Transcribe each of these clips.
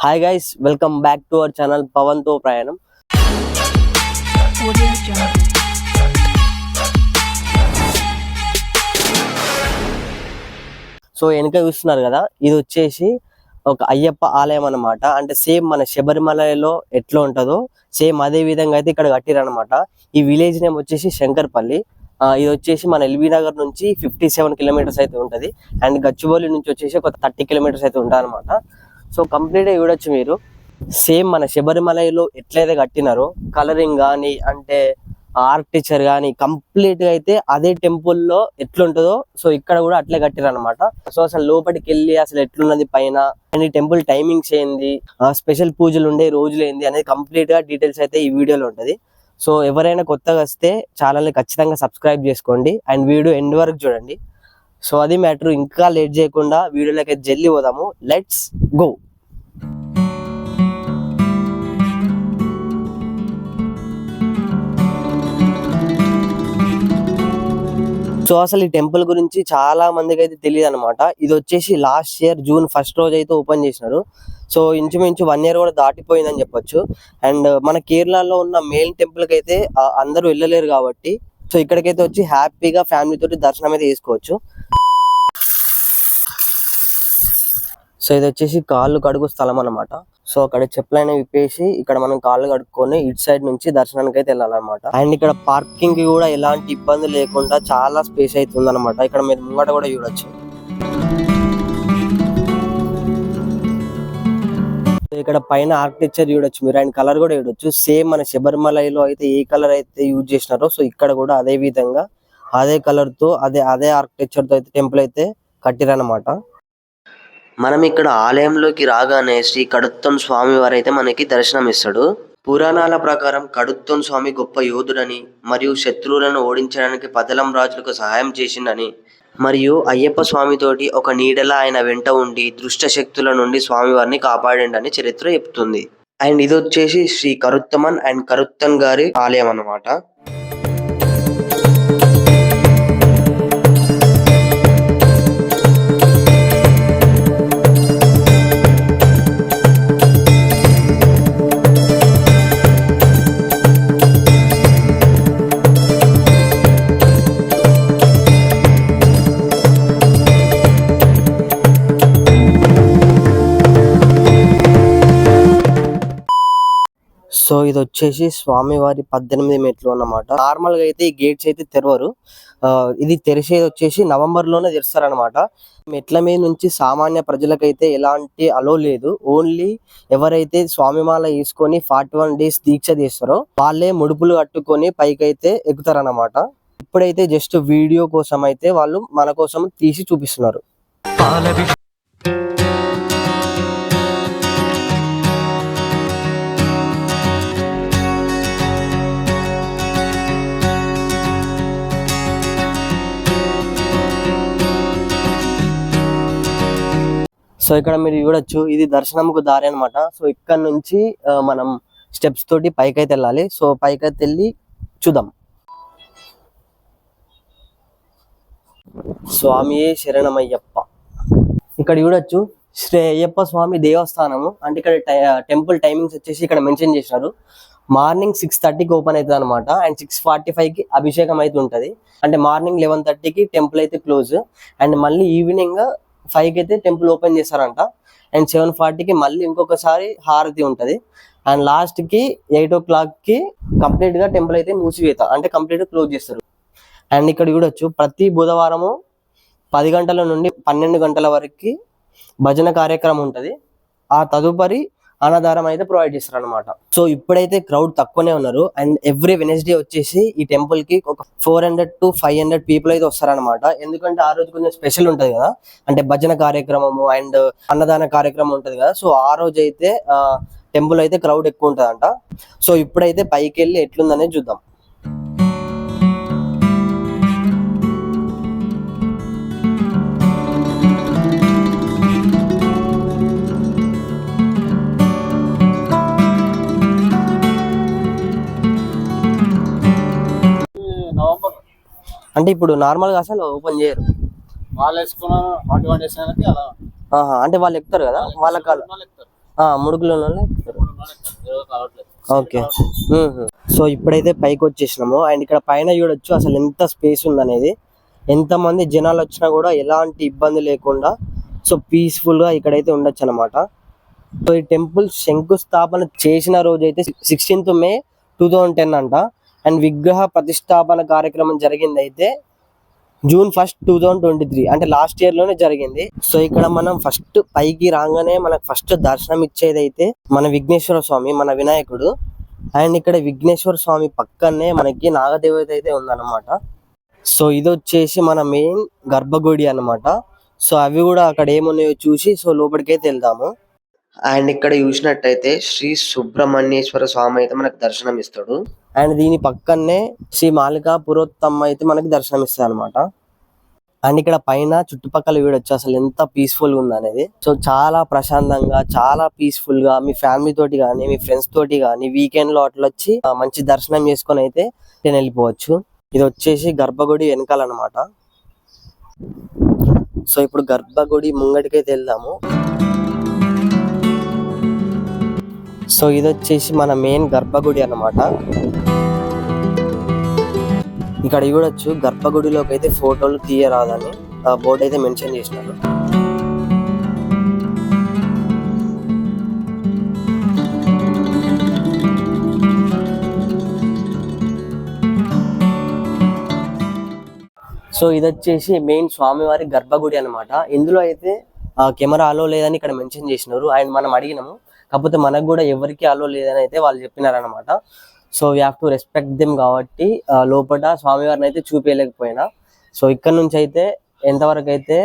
Hi guys, welcome back to our channel Pavan తో ప్రయాణం. So వెనక చూస్తున్నారు కదా, ఇది వచ్చేసి ఒక అయ్యప్ప ఆలయం అన్నమాట. అంటే సేమ్ మన శబరిమలలో ఎట్లా ఉంటుందో సేమ్ అదే విధంగా అయితే ఇక్కడ కట్టిరనమాట. ఈ విలేజ్ నేమ్ వచ్చేసి శంకర్పల్లి. ఇది వచ్చేసి మన ఎల్బీ నగర్ నుంచి 57 కిలోమీటర్స్ అయితే ఉంటది. అండ్ గచ్చిబౌలి నుంచి వచ్చేసి ఒక 30 కిలోమీటర్స్ అయితే ఉంటుంది అనమాట. సో కంప్లీట్ గా చూడొచ్చు మీరు. సేమ్ మన శబరిమలలో ఎట్లయితే కట్టినారో కలరింగ్ కానీ అంటే ఆర్కిటెక్చర్ కానీ కంప్లీట్ గా అయితే అదే టెంపుల్లో ఎట్లుంటుందో సో ఇక్కడ కూడా అట్లే కట్టిరు అనమాట. సో అసలు లోపలికి వెళ్ళి అసలు ఎట్లున్నది పైన అండ్ టెంపుల్ టైమింగ్స్ ఏంది, స్పెషల్ పూజలు ఉండే రోజులు ఏంది అనేది కంప్లీట్ గా డీటెయిల్స్ అయితే ఈ వీడియోలో ఉంటది. సో ఎవరైనా కొత్తగా వస్తే ఛానల్ని ఖచ్చితంగా సబ్స్క్రైబ్ చేసుకోండి అండ్ వీడియో ఎండ్ వరకు చూడండి. సో అది మ్యాటర్. ఇంకా లేట్ చేయకుండా వీడియోలోకి జల్లి పోదాము. Let's go. సో అసలు ఈ టెంపుల్ గురించి చాలా మందికి అయితే తెలియదు అనమాట. ఇది వచ్చేసి లాస్ట్ ఇయర్ జూన్ 1 రోజు అయితే ఓపెన్ చేసినారు. సో ఇంచుమించు 1 year కూడా దాటిపోయిందని చెప్పొచ్చు. అండ్ మన కేరళలో ఉన్న మెయిన్ టెంపుల్ కి అయితే అందరూ వెళ్ళలేరు కాబట్టి సో ఇక్కడికైతే వచ్చి హ్యాపీగా ఫ్యామిలీ తోటి దర్శనం అయితే చేసుకోవచ్చు. సో ఇది వచ్చేసి కాళ్ళు కడుగు స్థలం అనమాట. సో అక్కడ చెప్పులైనా విప్పేసి ఇక్కడ మనం కాళ్ళు కడుక్కొని ఇటు సైడ్ నుంచి దర్శనానికి అయితే వెళ్ళాలన్నమాట. అండ్ ఇక్కడ పార్కింగ్ కి కూడా ఎలాంటి ఇబ్బంది లేకుండా చాలా స్పేస్ అయితే ఉందన్నమాట. ఇక్కడ మీరు ముంగట కూడా చూడొచ్చు. ఇక్కడ పైన ఆర్కిటెక్చర్ చూడొచ్చు మీరు, అండ్ కలర్ కూడా చూడొచ్చు. సేమ్ మన శబరిమలలో అయితే ఏ కలర్ అయితే యూజ్ చేసినారో సో ఇక్కడ కూడా అదే విధంగా అదే కలర్ తో అదే ఆర్కిటెక్చర్ తో అయితే టెంపుల్ అయితే కట్టిరన్నమాట. మనం ఇక్కడ ఆలయంలోకి రాగానే శ్రీ కడుత్తన్ స్వామి వారైతే మనకి దర్శనం ఇస్తాడు. పురాణాల ప్రకారం కడుత్తన్ స్వామి గొప్ప యోధుడని మరియు శత్రువులను ఓడించడానికి పదలం రాజులకు సహాయం చేసిండని మరియు అయ్యప్ప స్వామితోటి ఒక నీడలా ఆయన వెంట ఉండి దుష్ట శక్తుల నుండి స్వామివారిని కాపాడండి చరిత్ర చెప్తుంది. అండ్ ఇది వచ్చేసి శ్రీ కరుత్తమన్ అండ్ కరుత్తన్ గారి ఆలయం అన్నమాట. సో ఇది వచ్చేసి స్వామివారి 18 మెట్లు అన్నమాట. నార్మల్ గా అయితే ఈ గేట్స్ అయితే తెరవరు. ఇది తెరిచేది వచ్చేసి నవంబర్ లోనే తెరుస్తారు అనమాట. మెట్ల మీద నుంచి సామాన్య ప్రజలకైతే ఎలాంటి అలో లేదు. ఓన్లీ ఎవరైతే స్వామిమాల వేసుకొని 41 days దీక్ష చేస్తారో వాళ్ళే ముడుపులు కట్టుకొని పైకైతే ఎక్కుతారన్నమాట. ఇప్పుడైతే జస్ట్ వీడియో కోసం అయితే వాళ్ళు మన కోసం తీసి చూపిస్తున్నారు. సో ఇక్కడ మీరు చూడొచ్చు, ఇది దర్శనంకు దారి అనమాట. సో ఇక్కడ నుంచి మనం స్టెప్స్ తోటి పైకైతే వెళ్ళాలి. సో పైకైతే వెళ్ళి చూద్దాం. స్వామియే శరణమయ్యప్ప. ఇక్కడ చూడొచ్చు శ్రీ అయ్యప్ప స్వామి దేవస్థానము. అంటే ఇక్కడ టెంపుల్ టైమింగ్స్ వచ్చేసి ఇక్కడ మెన్షన్ చేసినారు. మార్నింగ్ 6:30కి ఓపెన్ అవుతుంది అనమాట. అండ్ 6:45కి అభిషేకం అయితే ఉంటుంది. అంటే మార్నింగ్ 11:30కి టెంపుల్ అయితే క్లోజ్. అండ్ మళ్ళీ ఈవినింగ్ 5కి అయితే టెంపుల్ ఓపెన్ చేస్తారంట. అండ్ 7:40కి మళ్ళీ ఇంకొకసారి హారతి ఉంటది. అండ్ లాస్ట్ కి 8 o'clockకి కంప్లీట్ గా టెంపుల్ అయితే మూసివేత అంటే కంప్లీట్ గా క్లోజ్ చేస్తారు. అండ్ ఇక్కడ చూడొచ్చు ప్రతి బుధవారము 10 గంటల నుండి 12 గంటల వరకు భజన కార్యక్రమం ఉంటది. ఆ తదుపరి అన్నదానం అయితే ప్రొవైడ్ చేస్తారు అనమాట. సో ఇప్పుడైతే క్రౌడ్ తక్కువనే ఉన్నారు. అండ్ ఎవ్రీ వెనస్డే వచ్చేసి ఈ టెంపుల్ కి ఒక 400 to 500 పీపుల్ అయితే వస్తారనమాట. ఎందుకంటే ఆ రోజు కొంచెం స్పెషల్ ఉంటది కదా, అంటే భజన కార్యక్రమము అండ్ అన్నదాన కార్యక్రమం ఉంటది కదా. సో ఆ రోజు అయితే టెంపుల్ అయితే క్రౌడ్ ఎక్కువ ఉంటదంట. సో ఇప్పుడైతే పైకి వెళ్ళి ఎట్లుందనేది చూద్దాం. అంటే ఇప్పుడు నార్మల్ గా అసలు ఓపెన్ చేయరు. వాళ్ళు వేసుకున్న 41 days అలా అంటే వాళ్ళు ఎక్కుతారు కదా, వాళ్ళ ముడుగులో ఓకే. సో ఇప్పుడైతే పైకి వచ్చేసినాము అండ్ ఇక్కడ పైన చూడొచ్చు అసలు ఎంత స్పేస్ ఉందనేది, ఎంతమంది జనాలు వచ్చినా కూడా ఎలాంటి ఇబ్బంది లేకుండా సో పీస్ఫుల్ గా ఇక్కడైతే ఉండొచ్చు అనమాట. సో ఈ టెంపుల్ శంకుస్థాపన చేసిన రోజు అయితే 16th May 2010 అంట. అండ్ విగ్రహ ప్రతిష్టాపన కార్యక్రమం జరిగింది అయితే June 1st 2023, అంటే లాస్ట్ ఇయర్ లోనే జరిగింది. సో ఇక్కడ మనం ఫస్ట్ పైకి రాగానే మనకు ఫస్ట్ దర్శనం ఇచ్చేది అయితే మన విఘ్నేశ్వర స్వామి, మన వినాయకుడు. అండ్ ఇక్కడ విఘ్నేశ్వర స్వామి పక్కనే మనకి నాగదేవత అయితే ఉందన్నమాట. సో ఇది వచ్చేసి మన మెయిన్ గర్భగుడి అన్నమాట. సో అవి కూడా అక్కడ ఏమున్నాయో చూసి సో లోపలికైతే వెళ్దాము. అండ్ ఇక్కడ చూసినట్టయితే శ్రీ సుబ్రహ్మణ్యేశ్వర స్వామి అయితే మనకు దర్శనం ఇస్తాడు. అండ్ దీని పక్కనే శ్రీ మాలికా పురోత్తమ అయితే మనకి దర్శనం ఇస్తాడు అనమాట. అండ్ ఇక్కడ పైన చుట్టుపక్కల వీడొచ్చు అసలు ఎంత పీస్ఫుల్ గా ఉంది అనేది. సో చాలా ప్రశాంతంగా, చాలా పీస్ఫుల్ గా మీ ఫ్యామిలీ తోటి కానీ మీ ఫ్రెండ్స్ తోటి కానీ వీకెండ్ లో అట్లా వచ్చి మంచి దర్శనం చేసుకొని అయితే నేను వెళ్ళిపోవచ్చు. ఇది వచ్చేసి గర్భగుడి వెనకాలన్నమాట. సో ఇప్పుడు గర్భగుడి ముంగటికైతే వెళ్దాము. సో ఇది వచ్చేసి మన మెయిన్ గర్భగుడి అన్నమాట. ఇక్కడ చూడొచ్చు గర్భగుడిలోకి అయితే ఫోటోలు తీయరాదని బోర్డు అయితే మెన్షన్ చేసినారు. సో ఇది వచ్చేసి మెయిన్ స్వామివారి గర్భగుడి అన్నమాట. ఇందులో అయితే కెమెరా అలో లేదని ఇక్కడ మెన్షన్ చేసినారు. అండ్ మనం అడిగినాము, కాకపోతే మనకు కూడా ఎవరికి అలో లేదని అయితే వాళ్ళు చెప్పినారనమాట. So we have to respect them కాబట్టి లోపల స్వామివారిని అయితే చూపించలేకపోయినా. సో ఇక్కడ నుంచి అయితే ఎంతవరకు అయితే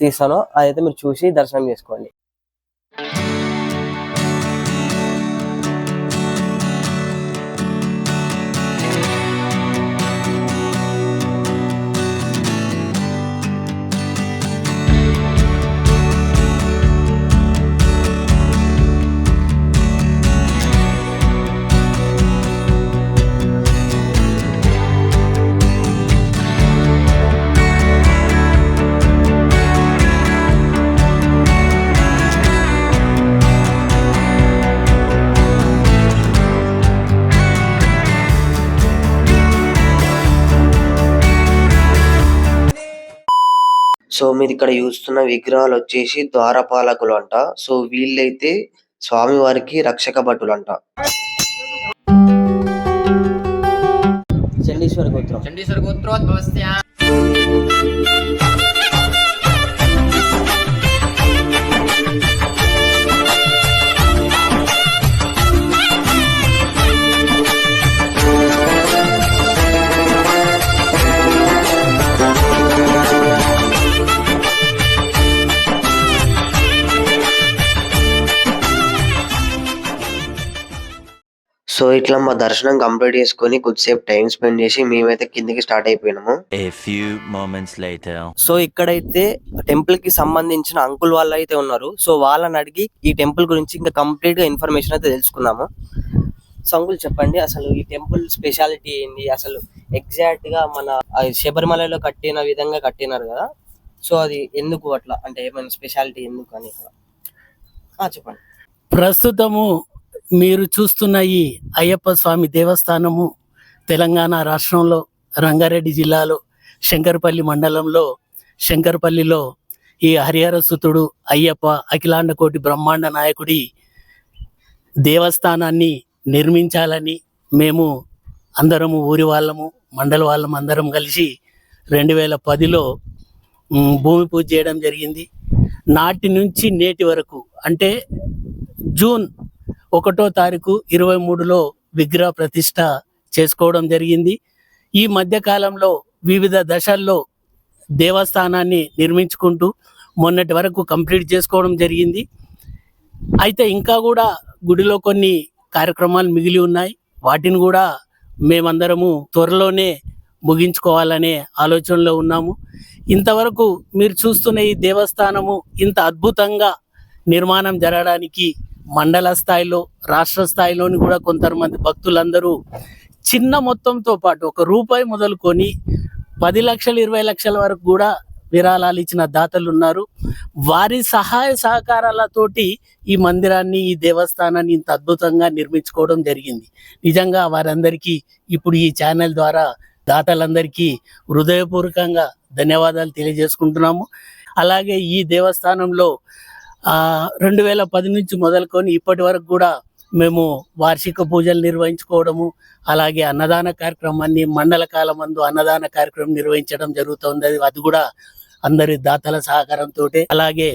తీస్తానో అదైతే మీరు చూసి దర్శనం చేసుకోండి. సో మీరు ఇక్కడ చూస్తున్న విగ్రహాలు వచ్చేసి ద్వారపాలకులు అంట. సో వీళ్ళైతే స్వామివారికి రక్షక భటులు అంట. చండీశ్వర గోత్రోద్భవస్య సో ఇట్లా మా దర్శనం కంప్లీట్ చేసుకొని కొద్దిసేపు టైం స్పెండ్ చేసి మేమైతే కిందికి స్టార్ట్ అయిపోయినాము. సో ఇక్కడైతే టెంపుల్ కి సంబంధించిన అంకుల్ వాళ్ళు అయితే ఉన్నారు. సో వాళ్ళని అడిగి ఈ టెంపుల్ గురించి ఇంకా కంప్లీట్ గా ఇన్ఫర్మేషన్ అయితే తెలుసుకున్నాము. సో అంకుల్ చెప్పండి, అసలు ఈ టెంపుల్ స్పెషాలిటీ ఏంటి, అసలు ఎగ్జాక్ట్ గా మన శబరిమలలో కట్టిన విధంగా కట్టినారు కదా, సో అది ఎందుకు అట్లా, అంటే ఏమైనా స్పెషాలిటీ ఎందుకు అని ఇక్కడ చెప్పండి. ప్రస్తుతము మీరు చూస్తున్న ఈ అయ్యప్ప స్వామి దేవస్థానము తెలంగాణ రాష్ట్రంలో రంగారెడ్డి జిల్లాలో శంకరపల్లి మండలంలో శంకరపల్లిలో ఈ హరిహర సుతుడు అయ్యప్ప అఖిలాండ కోటి బ్రహ్మాండ నాయకుడి దేవస్థానాన్ని నిర్మించాలని మేము అందరము ఊరి వాళ్ళము మండల వాళ్ళము అందరం కలిసి 2010లో భూమి పూజ చేయడం జరిగింది. నాటి నుంచి నేటి వరకు అంటే June 1వ తారీఖు 23లో విగ్రహ ప్రతిష్ట చేసుకోవడం జరిగింది. ఈ మధ్యకాలంలో వివిధ దశల్లో దేవస్థానాన్ని నిర్మించుకుంటూ మొన్నటి వరకు కంప్లీట్ చేసుకోవడం జరిగింది. అయితే ఇంకా కూడా గుడిలో కొన్ని కార్యక్రమాలు మిగిలి ఉన్నాయి. వాటిని కూడా మేమందరము త్వరలోనే ముగించుకోవాలనే ఆలోచనలో ఉన్నాము. ఇంతవరకు మీరు చూస్తున్న ఈ దేవస్థానము ఇంత అద్భుతంగా నిర్మాణం జరగడానికి మండల స్థాయిలో రాష్ట్ర స్థాయిలోని కూడా కొంతమంది భక్తులందరూ చిన్న మొత్తంతో పాటు ₹1 మొదలుకొని 10 లక్షలు 20 లక్షల వరకు కూడా విరాళాలు ఇచ్చిన దాతలు ఉన్నారు. వారి సహాయ సహకారాలతోటి ఈ మందిరాన్ని, ఈ దేవస్థానాన్ని ఇంత అద్భుతంగా నిర్మించుకోవడం జరిగింది. నిజంగా వారందరికీ ఇప్పుడు ఈ ఛానల్ ద్వారా దాతలందరికీ హృదయపూర్వకంగా ధన్యవాదాలు తెలియజేసుకుంటున్నాము. అలాగే ఈ దేవస్థానంలో 2010 నుంచి మొదలుకొని ఇప్పటి వరకు కూడా మేము వార్షిక పూజలు నిర్వహించుకోవడము, అలాగే అన్నదాన కార్యక్రమాన్ని మండల కాలం మందు అన్నదాన కార్యక్రమం నిర్వహించడం జరుగుతుంది. అది కూడా అందరి దాతల సహకారంతో. అలాగే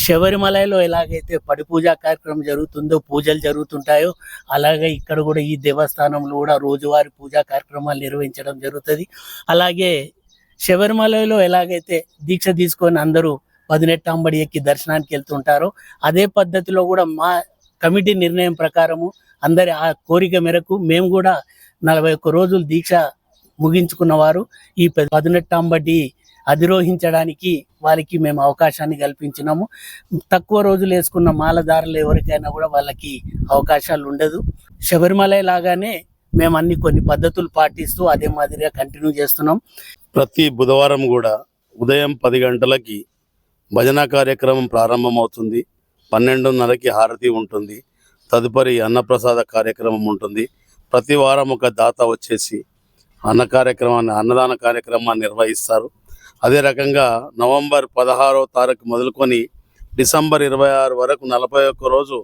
శబరిమలలో ఎలాగైతే పడి పూజా కార్యక్రమం జరుగుతుందో, పూజలు జరుగుతుంటాయో, అలాగే ఇక్కడ కూడా ఈ దేవస్థానంలో కూడా రోజువారీ పూజా కార్యక్రమాలు నిర్వహించడం జరుగుతుంది. అలాగే శబరిమలలో ఎలాగైతే దీక్ష తీసుకొని అందరూ 18 అంబడి ఎక్కి దర్శనానికి వెళ్తుంటారో, అదే పద్ధతిలో కూడా మా కమిటీ నిర్ణయం ప్రకారము అందరి ఆ కోరిక మేరకు మేము కూడా 41 రోజులు దీక్ష ముగించుకున్న వారు ఈ 18 అంబడి అధిరోహించడానికి వారికి మేము అవకాశాన్ని కల్పించినాము. తక్కువ రోజులు వేసుకున్న మాలదారులు ఎవరికైనా కూడా వాళ్ళకి అవకాశాలు ఉండదు. శబరిమల లాగానే మేము కొన్ని పద్ధతులు పాటిస్తూ అదే మాదిరిగా కంటిన్యూ చేస్తున్నాం. ప్రతి బుధవారం కూడా ఉదయం 10 గంటలకి భజన కార్యక్రమం ప్రారంభమవుతుంది. 12:30కి హారతి ఉంటుంది. తదుపరి అన్నప్రసాద కార్యక్రమం ఉంటుంది. ప్రతి వారం ఒక దాత వచ్చేసి అన్నదాన కార్యక్రమాన్ని నిర్వహిస్తారు. అదే రకంగా నవంబర్ 16వ తారీఖు మొదలుకొని డిసెంబర్ 26 వరకు 41 రోజు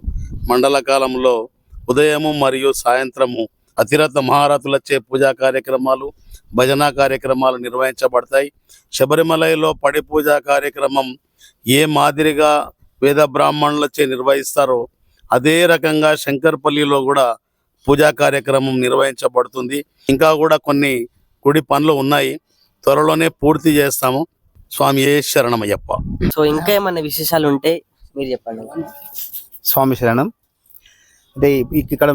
మండల కాలంలో ఉదయము మరియు సాయంత్రము అతిరథ మహారథులచే పూజా కార్యక్రమాలు, భజన కార్యక్రమాలు నిర్వహించబడతాయి. శబరిమలలో పడి పూజా కార్యక్రమం ఏ మాదిరిగా వేద బ్రాహ్మణులచే నిర్వహిస్తారో అదే రకంగా శంకర్పల్లిలో కూడా పూజా కార్యక్రమం నిర్వహించబడుతుంది. ఇంకా కూడా కొన్ని గుడి పనులు ఉన్నాయి, త్వరలోనే పూర్తి చేస్తాము. స్వామి శరణమయ్యప్ప. సో ఇంకా ఏమైనా విశేషాలు ఉంటే మీరు చెప్పండి. స్వామి శరణం. అంటే ఇక్కడ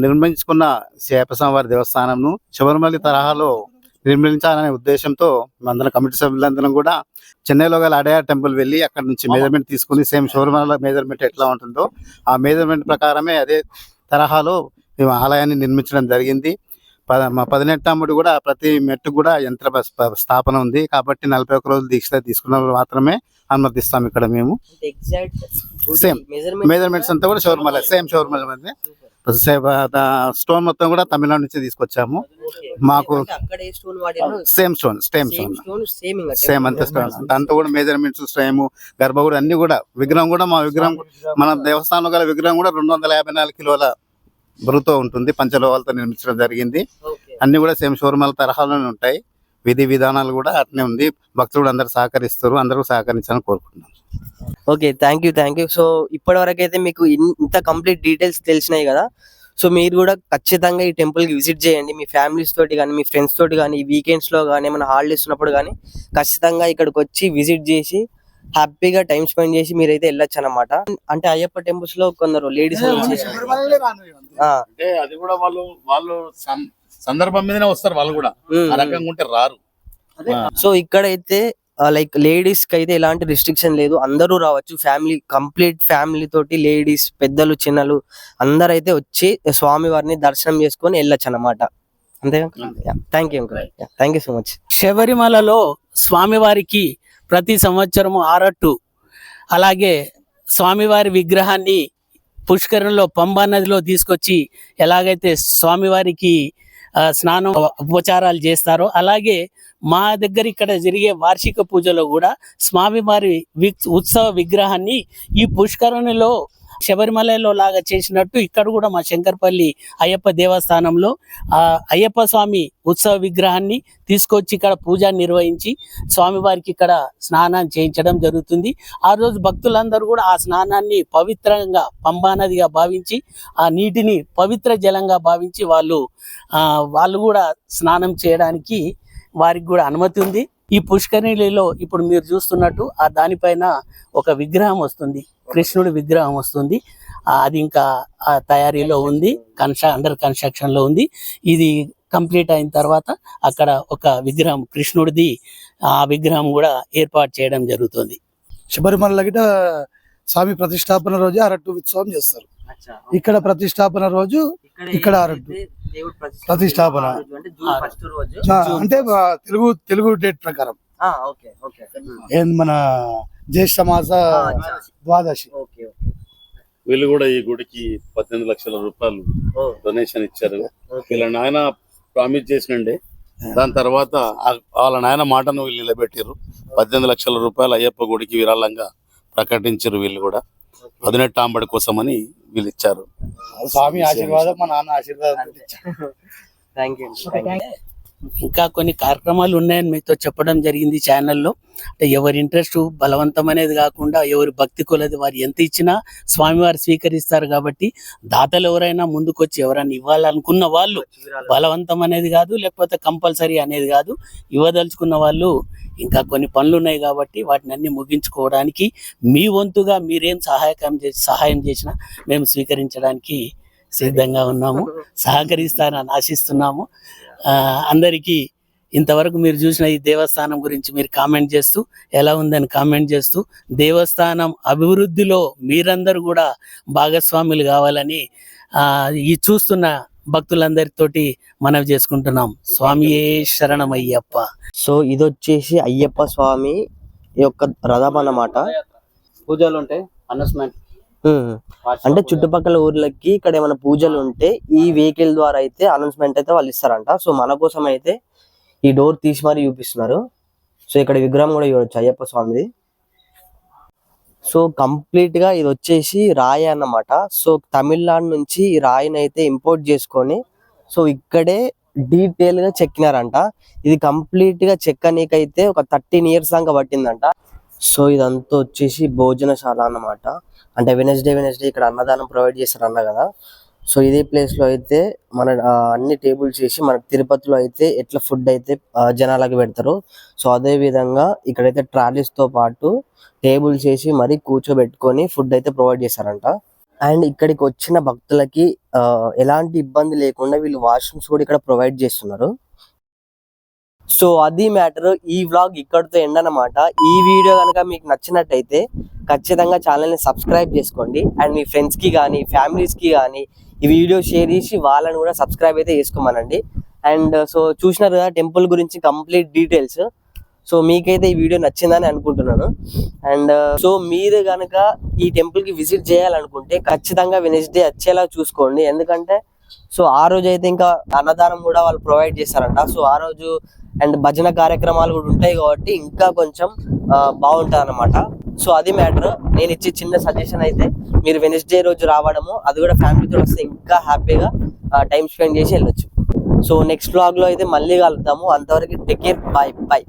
నిర్మించుకున్న శ్రీయప్పస్వామి దేవస్థానంను శబరిమల తరహాలో నిర్మించాలనే ఉద్దేశంతో అందరం కమిటీ సభ్యులందరం కూడా చెన్నైలో గల అడయార్ టెంపుల్ వెళ్ళి అక్కడ నుంచి మెజర్మెంట్ తీసుకుని సేమ్ శబరిమల మెజర్మెంట్ ఎట్లా ఉంటుందో ఆ మెజర్మెంట్ ప్రకారమే అదే తరహాలో మేము ఆలయాన్ని నిర్మించడం జరిగింది. 18 అంబడి కూడా ప్రతి మెట్టు కూడా యంత్ర స్థాపన ఉంది కాబట్టి 41 రోజులు దీక్ష తీసుకున్న మాత్రమే అనుమతిస్తాం. ఇక్కడ మేము సేమ్ మెజర్మెంట్స్ అంతా కూడా శబరిమల సేమ్ శబరిమల మీద స్టోన్ మొత్తం కూడా తమిళనాడు నుంచి తీసుకొచ్చాము. మాకు సేమ్ స్టోన్ సేమ్ అంతే స్టోన్ అంతా కూడా మెజర్మెంట్స్ సేమ్ గర్భగుడి అన్ని కూడా విగ్రహం కూడా మా విగ్రహం మన దేవస్థానంలో గల విగ్రహం కూడా 254 కిలోల బరువుతో ఉంటుంది. పంచలోహాలతో నిర్మించడం జరిగింది. అన్ని కూడా సేమ్ శబరిమల తరహాలోనే ఉంటాయి. విధి విధానాలు కూడా అట్నే ఉంది. భక్తులు అందరూ సహకరిస్తారు, అందరూ సహకరించాలని కోరుకుంటున్నాం. Okay, thank you. సో ఇప్పటి వరకు అయితే మీకు ఇంత కంప్లీట్ డీటెయిల్స్ తెలిసినాయి కదా. సో మీరు కూడా ఖచ్చితంగా ఈ టెంపుల్కి విజిట్ చేయండి. మీ ఫ్యామిలీస్ తోటి కానీ, మీ ఫ్రెండ్స్ తోటి కానీ, వీకెండ్స్లో కానీ, ఏమైనా హాలిడేస్ ఉన్నప్పుడు కానీ ఖచ్చితంగా ఇక్కడికి వచ్చి విజిట్ చేసి హ్యాపీగా టైం స్పెండ్ చేసి మీరైతే వెళ్ళొచ్చు అనమాట. అంటే అయ్యప్ప టెంపుల్స్ లో కొందరు లేడీస్ అంటే అది కూడా వాళ్ళు సందర్భం మీదనే వస్తారు, వాళ్ళు కూడా ఆ రకంగా ఉంటే రారు. సో ఇక్కడైతే లైక్ లేడీస్ కి అయితే ఎలాంటి రిస్ట్రిక్షన్ లేదు, అందరూ రావచ్చు. కంప్లీట్ ఫ్యామిలీ తోటి లేడీస్, పెద్దలు, చిన్నలు అందరు అయితే వచ్చి స్వామి వారిని దర్శనం చేసుకొని వెళ్ళొచ్చు అనమాట. అంతే. Thank you so much. శబరిమలలో స్వామివారికి ప్రతి సంవత్సరము ఆరట్టు, అలాగే స్వామివారి విగ్రహాన్ని పుష్కరంలో పంబా నదిలో తీసుకొచ్చి ఎలాగైతే స్వామివారికి స్నానం ఉపచారాలు చేస్తారో అలాగే మా దగ్గర ఇక్కడ జరిగే వార్షిక పూజలో కూడా స్వామివారి ఉత్సవ విగ్రహాన్ని ఈ పుష్కరణిలో శబరిమలలో లాగా చేసినట్టు ఇక్కడ కూడా మా శంకర్పల్లి అయ్యప్ప దేవస్థానంలో అయ్యప్ప స్వామి ఉత్సవ విగ్రహాన్ని తీసుకొచ్చి ఇక్కడ పూజ నిర్వహించి స్వామివారికి ఇక్కడ స్నానం చేయించడం జరుగుతుంది. ఆ రోజు భక్తులందరూ కూడా ఆ స్నానాన్ని పవిత్రంగా పంబా నదిగా భావించి ఆ నీటిని పవిత్ర జలంగా భావించి వాళ్ళు కూడా స్నానం చేయడానికి వారికి కూడా అనుమతి ఉంది. ఈ పుష్కరిణిలో ఇప్పుడు మీరు చూస్తున్నట్టు ఆ దానిపైన ఒక విగ్రహం వస్తుంది, కృష్ణుడి విగ్రహం వస్తుంది. అది ఇంకా ఆ తయారీలో ఉంది, అండర్ కన్స్ట్రక్షన్ లో ఉంది. ఇది కంప్లీట్ అయిన తర్వాత అక్కడ ఒక విగ్రహం కృష్ణుడిది ఆ విగ్రహం కూడా ఏర్పాటు చేయడం జరుగుతుంది. శబరిమల గిట స్వామి ప్రతిష్టాపన రోజు అరట్టు ఉత్సవం చేస్తారు. ఇక్కడ ప్రతిష్టాపన రోజు ఇక్కడ అరట్టు ప్రతిష్టాపన అంటే తెలుగు డేట్ ప్రకారం ఓకే ఓకే ఏంది మన జ్యేష్ఠ మాస ద్వాదశి. ఓకే వీళ్ళు కూడా ఈ గుడికి 18 లక్షల రూపాయలు డొనేషన్ ఇచ్చారు. వీళ్ళ నాయన ప్రామిస్ చేసినండే, దాని తర్వాత వాళ్ళ నాయన మాటను వీళ్ళు నిలబెట్టారు. 18 లక్షల రూపాయలు అయ్యప్ప గుడికి విరాళంగా ప్రకటించారు. వీళ్ళు కూడా 18 ఆంబడి కోసమని వీళ్ళు ఇచ్చారు. స్వామి ఆశీర్వాదం, మా నాన్న ఆశీర్వాదం. Thank you. ఇంకా కొన్ని కార్యక్రమాలు ఉన్నాయని మీతో చెప్పడం జరిగింది ఛానల్లో. అంటే ఎవరి ఇంట్రెస్ట్ బలవంతం అనేది కాకుండా ఎవరి భక్తి కొలది వారు ఎంత ఇచ్చినా స్వామివారు స్వీకరిస్తారు. కాబట్టి దాతలు ఎవరైనా ముందుకొచ్చి ఎవరైనా ఇవ్వాలనుకున్న వాళ్ళు, బలవంతం అనేది కాదు, లేకపోతే కంపల్సరీ అనేది కాదు, ఇవ్వదలుచుకున్న వాళ్ళు ఇంకా కొన్ని పనులు ఉన్నాయి కాబట్టి వాటిని అన్ని ముగించుకోవడానికి మీ వంతుగా మీరేం సహాయం చేసినా మేము స్వీకరించడానికి సిద్ధంగా ఉన్నాము, సహకరిస్తానని ఆశిస్తున్నాము. అందరికీ ఇంతవరకు మీరు చూసిన ఈ దేవస్థానం గురించి మీరు కామెంట్ చేస్తూ, ఎలా ఉందని కామెంట్ చేస్తూ, దేవస్థానం అభివృద్ధిలో మీరందరూ కూడా భాగస్వాములు కావాలని ఈ చూస్తున్న భక్తులందరితోటి మనవి చేసుకుంటున్నాం. స్వామియే శరణమయ్యప్ప. సో ఇది వచ్చేసి అయ్యప్ప స్వామి యొక్క రథం అన్నమాట. పూజలు ఉంటాయి, అనౌన్స్మెంట్ అంటే చుట్టుపక్కల ఊర్లకి ఇక్కడ ఏమైనా పూజలు ఉంటే ఈ వెహికల్ ద్వారా అయితే అనౌన్స్మెంట్ అయితే వాళ్ళు ఇస్తారంట. సో మన కోసం అయితే ఈ డోర్ తీసి మరీ చూపిస్తున్నారు. సో ఇక్కడ విగ్రహం కూడా చూడొచ్చు అయ్యప్ప స్వామిది. సో కంప్లీట్ గా ఇది వచ్చేసి రాయి అన్నమాట. సో తమిళనాడు నుంచి ఈ రాయిని అయితే ఇంపోర్ట్ చేసుకొని సో ఇక్కడే డీటెయిల్ గా చెక్కినారంట. ఇది కంప్లీట్ గా చెక్కనీకైతే ఒక 13 years దాకా పట్టిందంట. సో ఇదంతా వచ్చేసి భోజనశాల అన్నమాట. అంటే వెనస్డే ఇక్కడ అన్నదానం ప్రొవైడ్ చేస్తారు అన్న కదా. సో ఇదే ప్లేస్ లో అయితే మన అన్ని టేబుల్స్ చేసి మనకి తిరుపతిలో అయితే ఎట్లా ఫుడ్ అయితే జనాలకి పెడతారు. సో అదే విధంగా ఇక్కడైతే ట్రాలీస్ తో పాటు టేబుల్స్ చేసి మరి కూర్చోబెట్టుకొని ఫుడ్ అయితే ప్రొవైడ్ చేస్తారంట. అండ్ ఇక్కడికి వచ్చిన భక్తులకి ఎలాంటి ఇబ్బంది లేకుండా వీళ్ళు వాష్రూమ్స్ కూడా ఇక్కడ ప్రొవైడ్ చేస్తున్నారు. సో అది మ్యాటర్. ఈ వ్లాగ్ ఇక్కడితో ఎండ్ అన్నమాట. ఈ వీడియో కనుక మీకు నచ్చినట్టయితే ఖచ్చితంగా ఛానల్ని సబ్స్క్రైబ్ చేసుకోండి. అండ్ మీ ఫ్రెండ్స్కి కానీ ఫ్యామిలీస్కి కానీ ఈ వీడియో షేర్ చేసి వాళ్ళని కూడా సబ్స్క్రైబ్ అయితే చేసుకోమనండి. అండ్ సో చూసినారు కదా టెంపుల్ గురించి కంప్లీట్ డీటెయిల్స్. సో మీకైతే ఈ వీడియో నచ్చిందని అనుకుంటున్నాను. అండ్ సో మీరు కనుక ఈ టెంపుల్కి విజిట్ చేయాలనుకుంటే ఖచ్చితంగా వెనస్డే వచ్చేలా చూసుకోండి. ఎందుకంటే సో ఆ రోజు అయితే ఇంకా అన్నదానం కూడా వాళ్ళు ప్రొవైడ్ చేస్తారంట. సో ఆ రోజు అండ్ భజన కార్యక్రమాలు కూడా ఉంటాయి కాబట్టి ఇంకా కొంచెం బాగుంటుంది అన్నమాట. సో అది మ్యాటర్. నేను ఇచ్చే చిన్న సజెషన్ అయితే మీరు వెనస్డే రోజు రావడము, అది కూడా ఫ్యామిలీతో వస్తే ఇంకా హ్యాపీగా టైం స్పెండ్ చేసి వెళ్ళొచ్చు. సో నెక్స్ట్ వ్లాగ్ లో అయితే మళ్ళీ కలుద్దాము. అంతవరకు టేక్ కేర్, బాయ్.